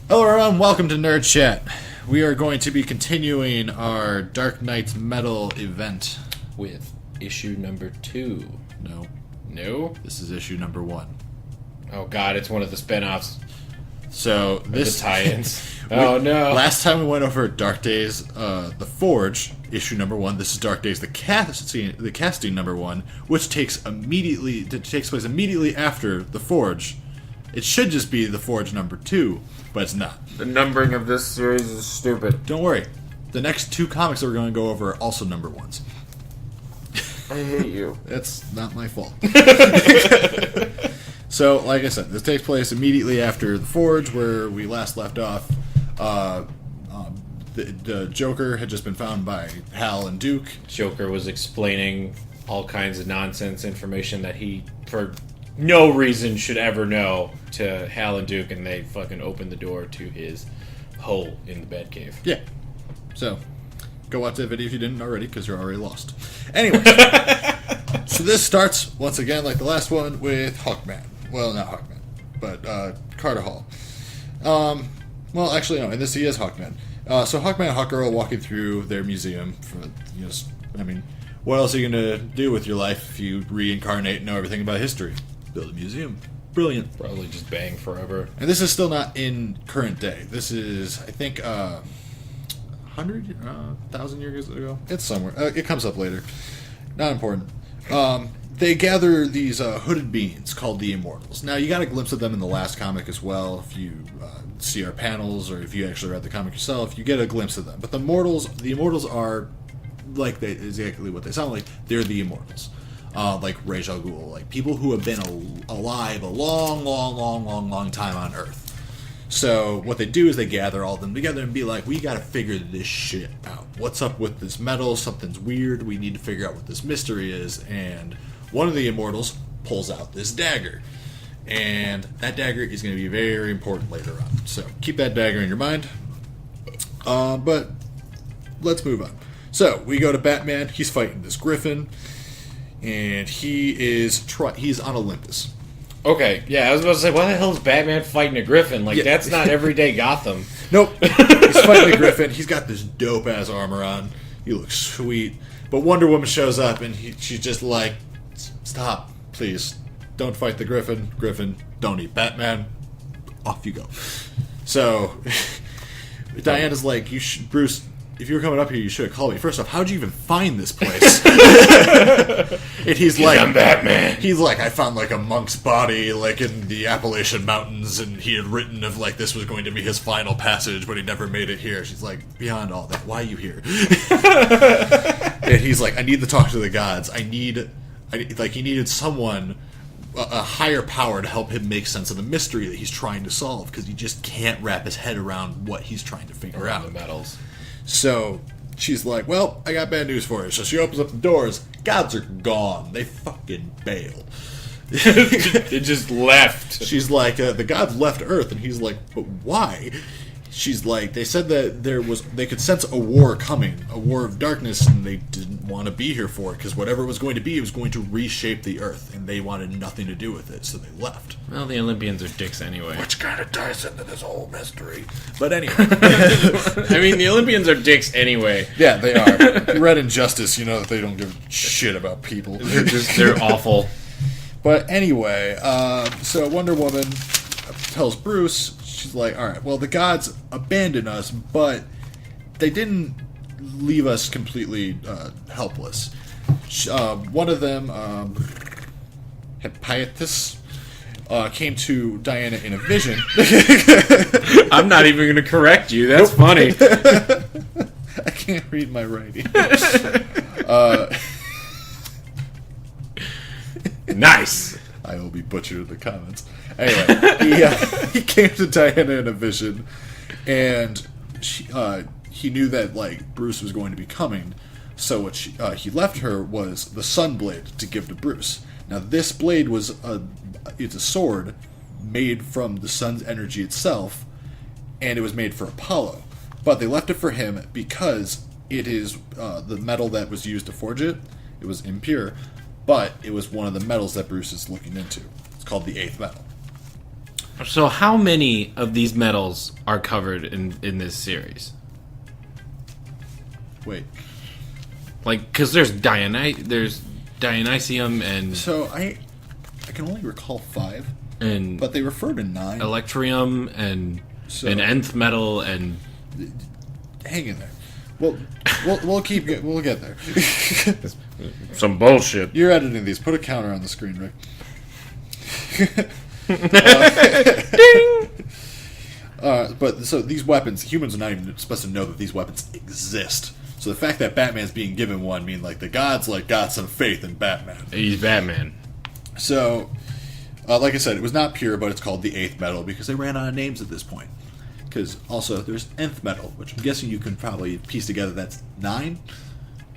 Hello everyone, welcome to NerdChat. We are going to be continuing our Dark Knights Metal event. With issue number 2. No, This is issue number 1. Oh god, it's one of the spin-offs. So this the tie-ins. Oh no. Last time we went over Dark Days, The Forge, issue number 1. This is Dark Days, the casting number 1, which takes place immediately after The Forge. It should just be The Forge number 2, but it's not. The numbering of this series is stupid. Don't worry. The next 2 comics that we're going to go over are also number 1s. I hate you. That's not my fault. So, like I said, this takes place immediately after The Forge, where we last left off. The Joker had just been found by Hal and Duke. Joker was explaining all kinds of nonsense information that he, for no reason, should ever know to Hal and Duke, and they fucking opened the door to his hole in the Batcave. Yeah. So, go watch that video if you didn't already, because you're already lost. Anyway, so this starts, once again, like the last one, with Hawkman. Well, not Hawkman, but Carter Hall. Well, actually, no, in this he is Hawkman. So Hawkman and Hawkgirl walking through their museum. What else are you going to do with your life if you reincarnate and know everything about history? Build a museum. Brilliant. Probably just bang forever. And this is still not in current day. This is, I think, 1,000 years ago. It's somewhere. It comes up later. Not important. They gather these hooded beings called the Immortals. Now, you got a glimpse of them in the last comic as well. If you see our panels, or if you actually read the comic yourself, you get a glimpse of them. But the Immortals are exactly what they sound like. They're the Immortals. Like Ra's al Ghul, like people who have been alive a long time on Earth. So what they do is they gather all of them together and be like, we gotta figure this shit out. What's up with this metal? Something's weird. We need to figure out what this mystery is. And one of the Immortals pulls out this dagger. And that dagger is going to be very important later on. So keep that dagger in your mind. But let's move on. So we go to Batman. He's fighting this Griffin. And he's on Olympus. Okay, yeah, I was about to say, why the hell is Batman fighting a Griffin? Like, that's not everyday Gotham. Nope. He's fighting a Griffin. He's got this dope-ass armor on. He looks sweet. But Wonder Woman shows up, and she's just like, stop, please. Don't fight the Griffin. Griffin, don't eat Batman. Off you go. So, Diana's like, Bruce, if you were coming up here, you should have called me. First off, how'd you even find this place? And he's like, I'm Batman. He's like, I found like a monk's body like in the Appalachian Mountains, and he had written of like this was going to be his final passage, but he never made it here. She's like, beyond all that, why are you here? And he's like, I need to talk to the gods. He needed someone, a higher power, to help him make sense of the mystery that he's trying to solve, because he just can't wrap his head around what he's trying to figure out. The metals. So she's like, well, I got bad news for you. So she opens up the doors. Gods are gone. They fucking bailed. They just left. She's like, the gods left Earth. And he's like, but why? She's like, they said that they could sense a war coming, a war of darkness, and they didn't want to be here for it, because whatever it was going to be, it was going to reshape the Earth, and they wanted nothing to do with it, so they left. Well, the Olympians are dicks anyway. Which kind of ties into this whole mystery. But anyway. I mean, the Olympians are dicks anyway. Yeah, they are. If you read Injustice, you know that they don't give a shit about people. They're awful. But anyway, so Wonder Woman tells Bruce, she's like, all right, well, the gods abandoned us, but they didn't leave us completely helpless. One of them, Hephaestus, came to Diana in a vision. I'm not even going to correct you. That's funny. I can't read my writing. Nice. I will be butchered in the comments. Anyway, he came to Diana in a vision, and he knew that like Bruce was going to be coming. So what he left her was the Sun Blade to give to Bruce. Now this blade it's a sword made from the sun's energy itself, and it was made for Apollo. But they left it for him because it is the metal that was used to forge it. It was impure, but it was one of the metals that Bruce is looking into. It's called the eighth metal. So how many of these metals are covered in this series? Wait. Like, because there's Dionysium and... So, I can only recall 5. And but they refer to 9. Electrium and an nth metal and... Hang in there. We'll get there. Some bullshit. You're editing these. Put a counter on the screen, Rick. Ding! But so these weapons, humans are not even supposed to know that these weapons exist. So the fact that Batman's being given one mean like the gods like got some faith in Batman. He's Batman. So, like I said, it was not pure, but it's called the 8th metal because they ran out of names at this point. Because also there's nth metal, which I'm guessing you can probably piece together that's 9.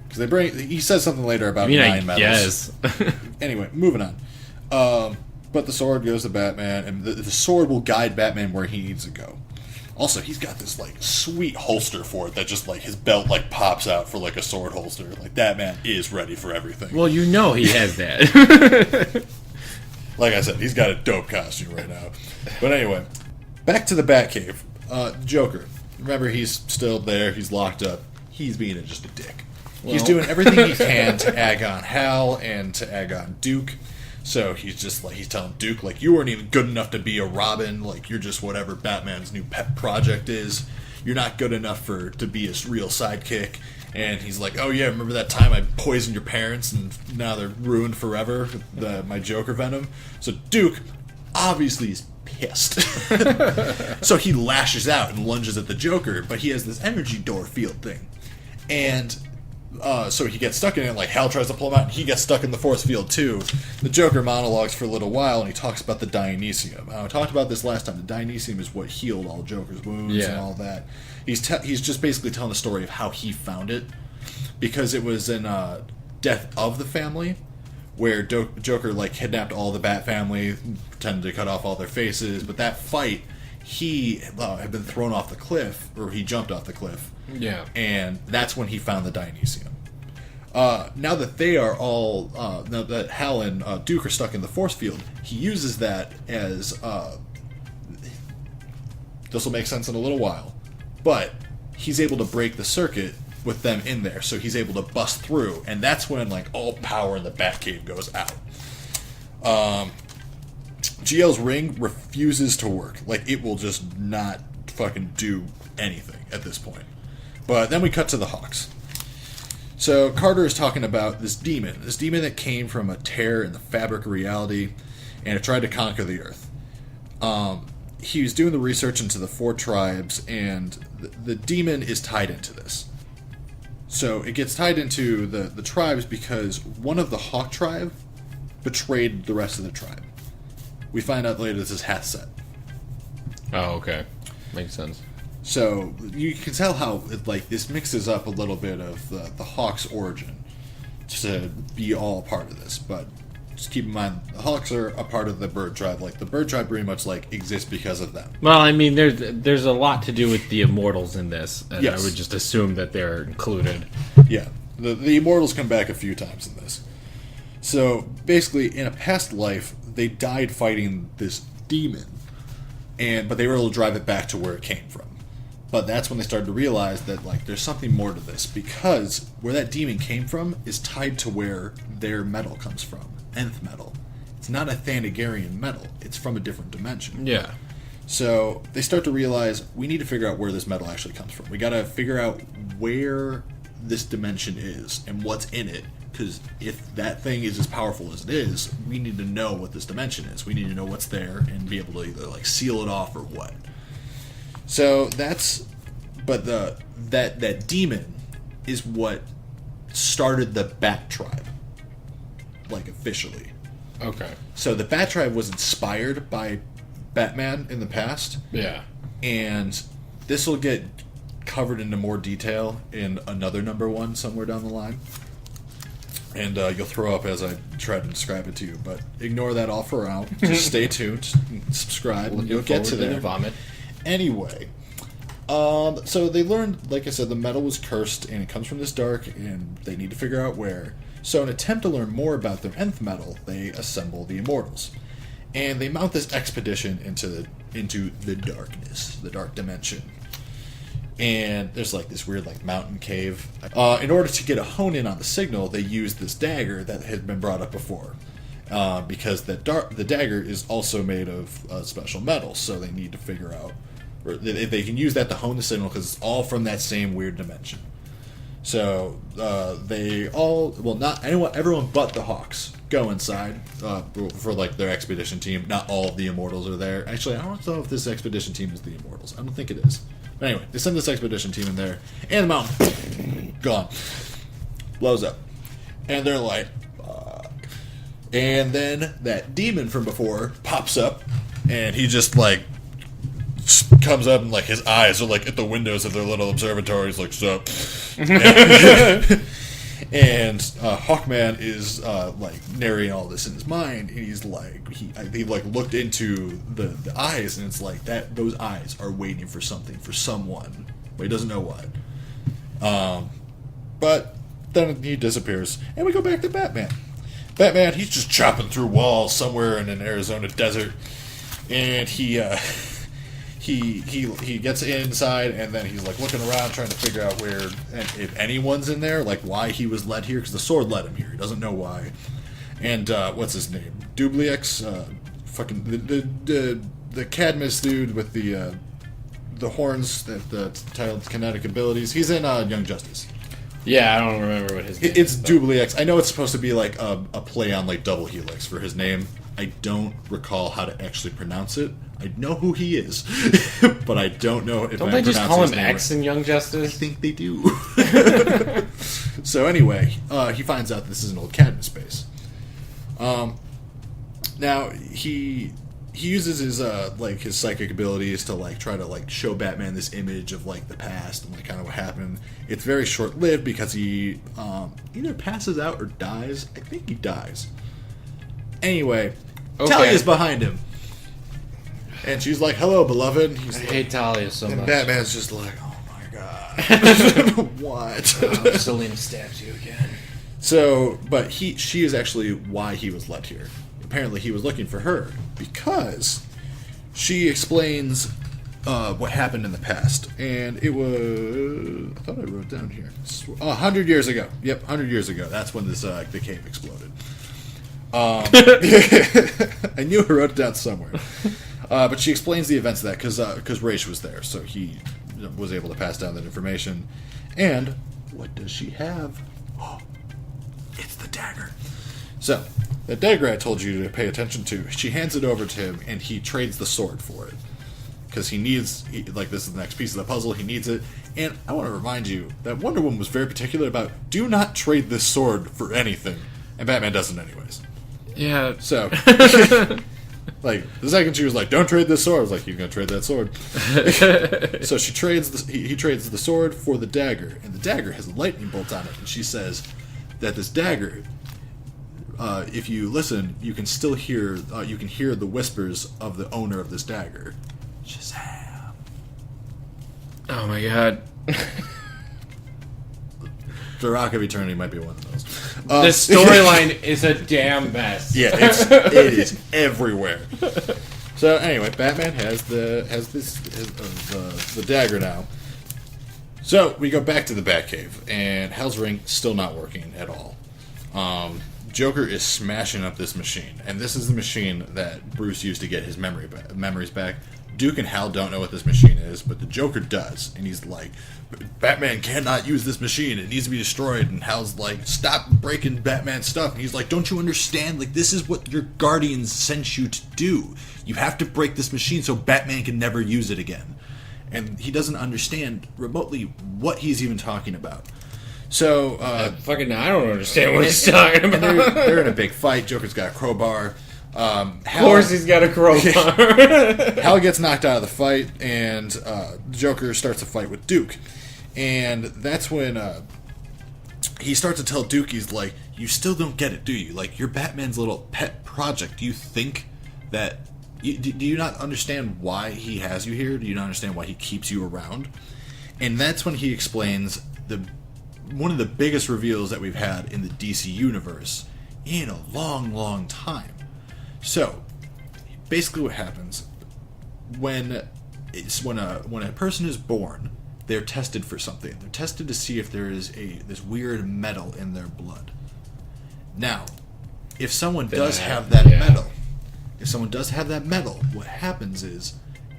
Because he says something later about 9 metals. Yes. Anyway, moving on. But the sword goes to Batman, and the sword will guide Batman where he needs to go. Also, he's got this like sweet holster for it that just like his belt like pops out for like a sword holster. Like that man is ready for everything. Well, you know he has that. Like I said, he's got a dope costume right now. But anyway, back to the Batcave. Joker. Remember, he's still there. He's locked up. He's being just a dick. Well, he's doing everything he can to egg on Hal and to egg on Duke. So he's just like, he's telling Duke, like, you weren't even good enough to be a Robin. Like, you're just whatever Batman's new pet project is. You're not good enough to be a real sidekick. And he's like, oh yeah, remember that time I poisoned your parents and now they're ruined forever with my Joker venom? So Duke obviously is pissed. So he lashes out and lunges at the Joker, but he has this energy door field thing. And so he gets stuck in it, like Hal tries to pull him out, and he gets stuck in the force field too. The Joker monologues for a little while, and he talks about the Dionysium. I talked about this last time. The Dionysium is what healed all Joker's wounds and all that. He's just basically telling the story of how he found it, because it was in Death of the Family, where Joker like kidnapped all the Bat family, pretended to cut off all their faces, but that fight, he had been thrown off the cliff, or he jumped off the cliff. Yeah. And that's when he found the Dionysium. Now that they are all, now that Hal and Duke are stuck in the force field, he uses that as, this will make sense in a little while, but he's able to break the circuit with them in there, so he's able to bust through, and that's when, like, all power in the Batcave goes out. GL's ring refuses to work. Like, it will just not fucking do anything at this point. But then we cut to the Hawks. So Carter is talking about this demon that came from a tear in the fabric of reality, and it tried to conquer the Earth. He was doing the research into the 4 tribes, and the demon is tied into this. So it gets tied into the tribes because one of the Hawk tribe betrayed the rest of the tribe. We find out later this is Hathset. Oh, okay. Makes sense. So you can tell how this mixes up a little bit of the Hawks' origin to be all part of this. But just keep in mind, the Hawks are a part of the Bird Tribe. Like, the Bird Tribe pretty much exists because of them. Well, I mean, there's a lot to do with the Immortals in this, and yes. I would just assume that they're included. Yeah, the Immortals come back a few times in this. So basically, in a past life, they died fighting this demon, but they were able to drive it back to where it came from. But that's when they started to realize that there's something more to this, because where that demon came from is tied to where their metal comes from, nth metal. It's not a Thanagarian metal; it's from a different dimension. Yeah. So they start to realize we need to figure out where this metal actually comes from. We got to figure out where this dimension is and what's in it. Because if that thing is as powerful as it is, we need to know what this dimension is. We need to know what's there and be able to either seal it off or what. So that demon is what started the Bat Tribe, officially. Okay. So the Bat Tribe was inspired by Batman in the past. Yeah. And this will get covered into more detail in another #1 somewhere down the line. And you'll throw up as I try to describe it to you, but ignore that all for now. Just stay tuned, subscribe, and you'll get to there. Vomit. Anyway, so they learned, like I said, the metal was cursed, and it comes from this dark, and they need to figure out where. So in an attempt to learn more about their nth metal, they assemble the Immortals. and they mount this expedition into the darkness, the dark dimension. And there's like this weird like mountain cave. In order to get a hone-in on the signal, they use this dagger that had been brought up before. Because the dagger is also made of special metal, so they need to figure out, or they can use that to hone the signal because it's all from that same weird dimension. So they all, well, not anyone, everyone but the Hawks go inside for like their expedition team. Not all of the Immortals are there. Actually, I don't know if this expedition team is the Immortals. I don't think it is. But anyway, they send this expedition team in there, and the mountain gone, blows up, and they're like. And then that demon from before pops up, and he just, like, comes up, and, like, his eyes are, like, at the windows of their little observatories, like, sup? And Hawkman is, like, narrating all this in his mind, and he's, like, he like, looked into the eyes, and it's like, those eyes are waiting for something, for someone, but he doesn't know what. But then he disappears, and we go back to Batman. Batman, he's just chopping through walls somewhere in an Arizona desert, and he gets inside, and then he's like looking around trying to figure out where, if anyone's in there, like why he was led here, because the sword led him here. He doesn't know why. And what's his name? Dublix, fucking the Cadmus dude with the horns, the titled kinetic abilities. He's in Young Justice. Yeah, I don't remember what his name is. It's Dublix. I know it's supposed to be like a play on like Double Helix for his name. I don't recall how to actually pronounce it. I know who he is, but I don't know if don't I they just call him name X right. in Young Justice? I think they do. So anyway, he finds out this is an old Cadmus base. Now he uses his like his psychic abilities to like try to like show Batman this image of like the past and like kind of what happened. It's very short lived because he either passes out or dies. I think he dies. Anyway, okay. Talia's behind him, and she's like, "Hello, beloved." And he's I like, hate Talia so and much. Batman's just like, "Oh my god, what?" Selena stabs you again. So, but she is actually why he was led here. Apparently he was looking for her because she explains what happened in the past. And it was... I thought I wrote it down here. 100 years ago. Yep, 100 years ago. That's when this the cave exploded. I knew I wrote it down somewhere. But she explains the events of that because Raish was there. So he was able to pass down that information. And what does she have? Oh, it's the dagger. So, the dagger I told you to pay attention to, she hands it over to him, and he trades the sword for it. Because like, this is the next piece of the puzzle, he needs it. And I want to remind you that Wonder Woman was very particular about, do not trade this sword for anything. And Batman doesn't anyways. Yeah. So, like, the second she was like, don't trade this sword, I was like, you're going to trade that sword. So she trades, he trades the sword for the dagger, and the dagger has lightning bolts on it, and she says that this dagger... if you listen, you can still hear the whispers of the owner of this dagger. Shazam! Oh my god. The Rock of Eternity might be one of those. The storyline is a damn mess. Yeah, it is everywhere. So anyway, Batman has the dagger now. So we go back to the Batcave, and Hell's Ring still not working at all. Joker is smashing up this machine, and this is the machine that Bruce used to get his memories back. Duke and Hal don't know what this machine is, but the Joker does, and he's like, Batman cannot use this machine, it needs to be destroyed, and Hal's like, stop breaking Batman's stuff, and he's like, don't you understand, like, this is what your Guardians sent you to do. You have to break this machine so Batman can never use it again. And he doesn't understand remotely what he's even talking about. So, I don't understand what he's talking about. They're in a big fight. Joker's got a crowbar. Of course he's got a crowbar. Hal gets knocked out of the fight, and Joker starts a fight with Duke. And that's when he starts to tell Duke, he's like, you still don't get it, do you? Like, you're Batman's little pet project. Do you think that... Do you not understand why he has you here? Do you not understand why he keeps you around? And that's when he explains one of the biggest reveals that we've had in the DC universe in a long, long time. So, basically what happens when a person is born, they're tested for something. They're tested to see if there is this weird metal in their blood. Now, if someone does have that metal, what happens is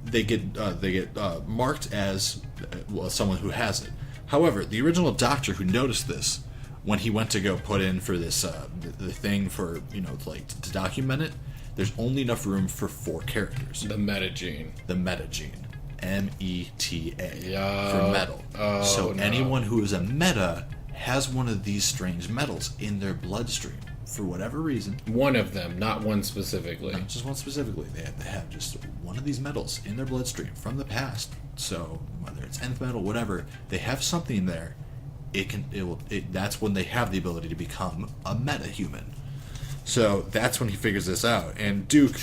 they get marked as someone who has it. However, the original doctor who noticed this, when he went to go put in for this the thing for to document it, there's only enough room for 4 characters. The metagene. META for metal. So anyone who is a meta has one of these strange metals in their bloodstream for whatever reason. One of them, not one specifically. Not just one specifically. They have just one of these metals in their bloodstream from the past. So whether it's nth metal, whatever, they have something there. That's when they have the ability to become a meta-human. So that's when he figures this out. And Duke,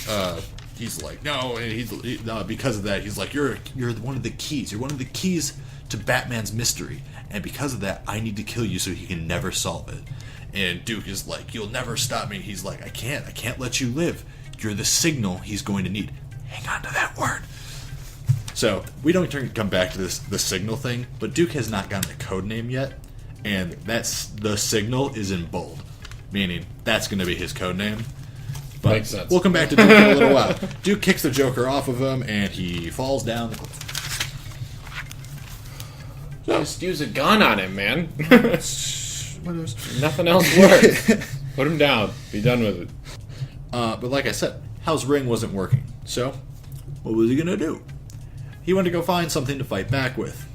he's like, no, and because of that, he's like, you're one of the keys. You're one of the keys to Batman's mystery. And because of that, I need to kill you so he can never solve it. And Duke is like, you'll never stop me. He's like, I can't let you live. You're the signal he's going to need. Hang on to that word. So we don't come back to the signal thing, but Duke has not gotten a code name yet, and that's the signal is in bold, meaning that's going to be his code name. But makes sense. We'll come back to Duke in a little while. Duke kicks the Joker off of him, and he falls down the cliff. Just use a gun on him, man. Nothing Nothing else works. Put him down. Be done with it. But like I said, Hal's ring wasn't working. So, what was he going to do? He went to go find something to fight back with.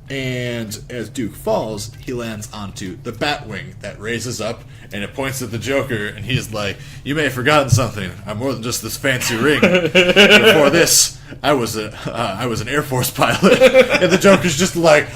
And as Duke falls, he lands onto the Batwing that raises up, and it points at the Joker, and he's like, you may have forgotten something. I'm more than just this fancy ring. Before this, I was an Air Force pilot. And the Joker's just like,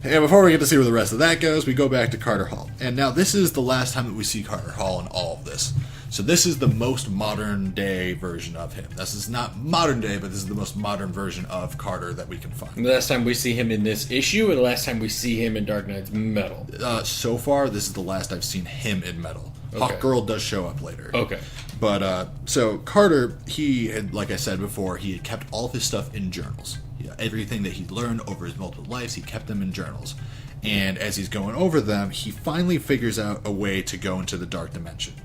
And before we get to see where the rest of that goes, we go back to Carter Hall. And now this is the last time that we see Carter Hall in all of this. So this is the most modern day version of him. This is not modern day, but this is the most modern version of Carter that we can find. The last time we see him in this issue, or the last time we see him in Dark Knight's Metal? So far, this is the last I've seen him in Metal. Okay. Hawkgirl does show up later. Okay. But, so Carter, he had, like I said before, he had kept all of his stuff in journals. Everything that he learned over his multiple lives, he kept them in journals. And as he's going over them, he finally figures out a way to go into the dark dimension.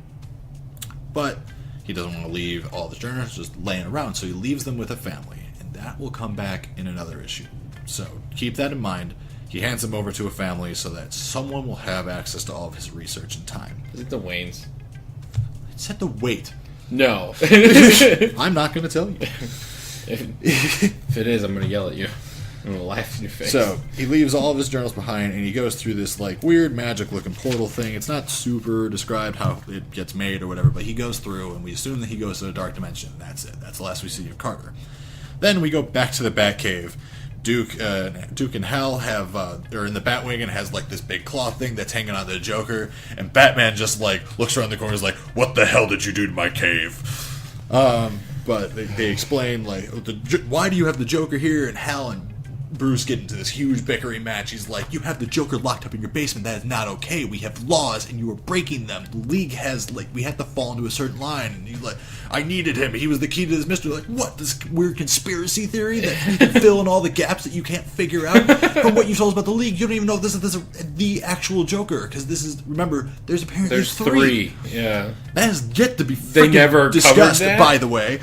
But he doesn't want to leave all the journals just laying around, so he leaves them with a family. And that will come back in another issue. So keep that in mind. He hands them over to a family so that someone will have access to all of his research and time. Is it the Waynes? It said to wait. No. I'm not going to tell you. If it is, I'm going to yell at you. I'm going to laugh in your face. So, he leaves all of his journals behind, and he goes through this, weird magic-looking portal thing. It's not super described how it gets made or whatever, but he goes through, and we assume that he goes to the Dark Dimension. That's it. That's the last we see of Carter. Then we go back to the Batcave. Duke and Hal are in the Batwing and has, this big cloth thing that's hanging on the Joker, and Batman just, looks around the corner and is like, what the hell did you do to my cave? But they explain, why do you have the Joker here? And Hal and Bruce get into this huge bickering match. He's like, you have the Joker locked up in your basement. That is not okay. We have laws, and you are breaking them. The League has, we have to fall into a certain line. And he's like, I needed him. He was the key to this mystery. What? This weird conspiracy theory that you can fill in all the gaps that you can't figure out? From what you told us about the League, you don't even know if this is the actual Joker. Because this is, remember, there's apparently three. Yeah. That has yet to be discussed, by the way.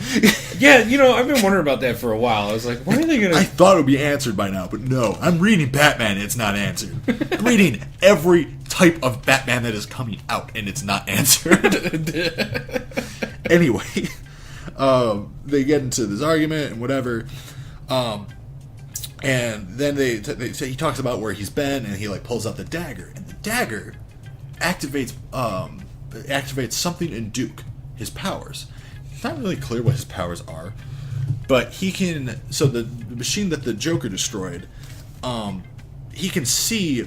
Yeah, I've been wondering about that for a while. I was like, when are they going to... I thought it would be answered by now, but no. I'm reading Batman, and it's not answered. I'm reading every type of Batman that is coming out, and it's not answered. Anyway, they get into this argument and whatever, and then he talks about where he's been, and he pulls out the dagger, and the dagger activates something in Duke, his powers. It's not really clear what his powers are, but he can. So the machine that the Joker destroyed, he can see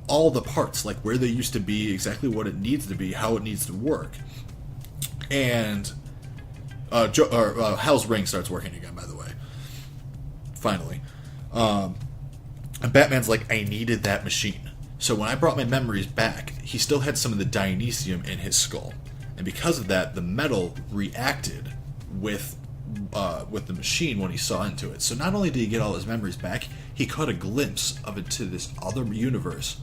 all the parts, where they used to be, exactly what it needs to be, how it needs to work. And Hal's ring starts working again, by the way. Finally. And Batman's like, I needed that machine. So when I brought my memories back, he still had some of the Dionysium in his skull. And because of that, the metal reacted with the machine when he saw into it. So not only did he get all his memories back, he caught a glimpse of it to this other universe,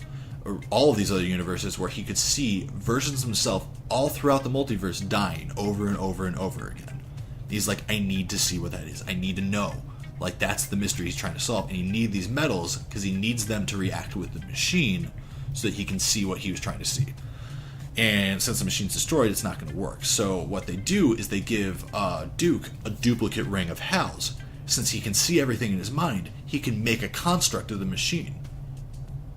or all of these other universes, where he could see versions of himself all throughout the multiverse dying over and over and over again. He's like, I need to see what that is. I need to know. Like, that's the mystery he's trying to solve. And he needs these metals because he needs them to react with the machine so that he can see what he was trying to see. And since the machine's destroyed, it's not going to work. So what they do is they give Duke a duplicate ring of Hal's. Since he can see everything in his mind, he can make a construct of the machine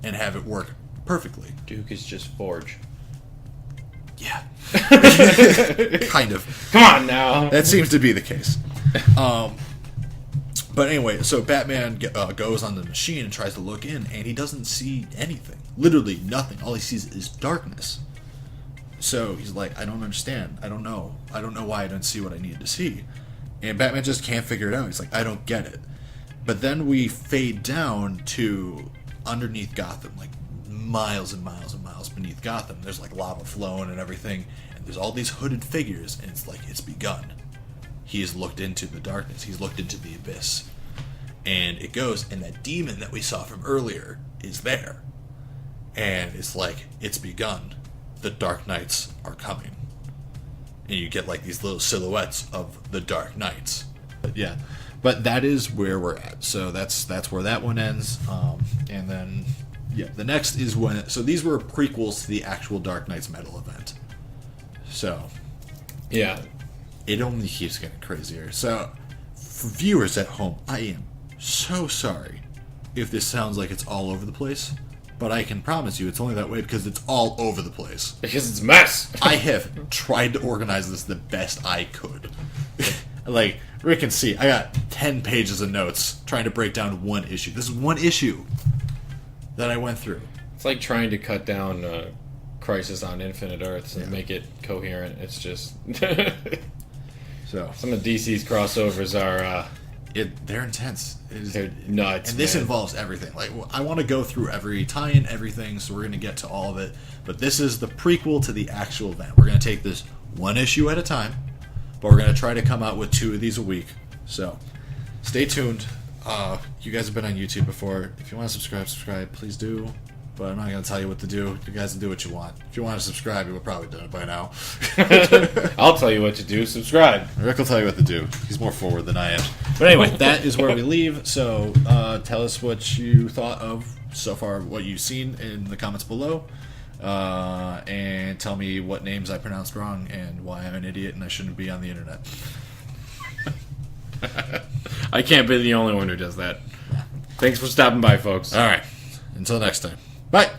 and have it work perfectly. Duke is just Forge. Yeah. Kind of. Come on now. That seems to be the case. But anyway, so Batman goes on the machine and tries to look in, and he doesn't see anything. Literally nothing. All he sees is darkness. So he's like, I don't understand. I don't know. I don't know why I don't see what I needed to see. And Batman just can't figure it out. He's like, I don't get it. But then we fade down to underneath Gotham, like miles and miles and miles beneath Gotham. There's like lava flowing and everything. And there's all these hooded figures, and it's like, it's begun. He has looked into the darkness. He's looked into the abyss. And it goes, and that demon that we saw from earlier is there. And it's like, it's begun. The Dark Knights are coming. And you get like these little silhouettes of the Dark Knights. But yeah, but that is where we're at. So that's where that one ends. And then, yeah, the next is when... So these were prequels to the actual Dark Knights Metal event. So... Yeah. It only keeps getting crazier. So, for viewers at home, I am so sorry if this sounds like it's all over the place, but I can promise you it's only that way because it's all over the place. Because it's a mess. I have tried to organize this the best I could. Like, Rick can see, I got 10 pages of notes trying to break down one issue. This is one issue that I went through. It's like trying to cut down Crisis on Infinite Earths and make it coherent. It's just... So some of DC's crossovers are... they're intense. They're nuts, and this man. involves everything. Like, I want to go through every tie-in, everything, so we're going to get to all of it. But this is the prequel to the actual event. We're going to take this one issue at a time, but we're going to try to come out with 2 of these a week. So, stay tuned. You guys have been on YouTube before. If you want to subscribe, please do. But I'm not going to tell you what to do. You guys can do what you want. If you want to subscribe, you would probably done it by now. I'll tell you what to do. Subscribe. Rick will tell you what to do. He's more forward than I am. But anyway, that is where we leave. So tell us what you thought of so far, what you've seen in the comments below. And tell me what names I pronounced wrong and why I'm an idiot and I shouldn't be on the internet. I can't be the only one who does that. Thanks for stopping by, folks. All right. Until next time. Bye.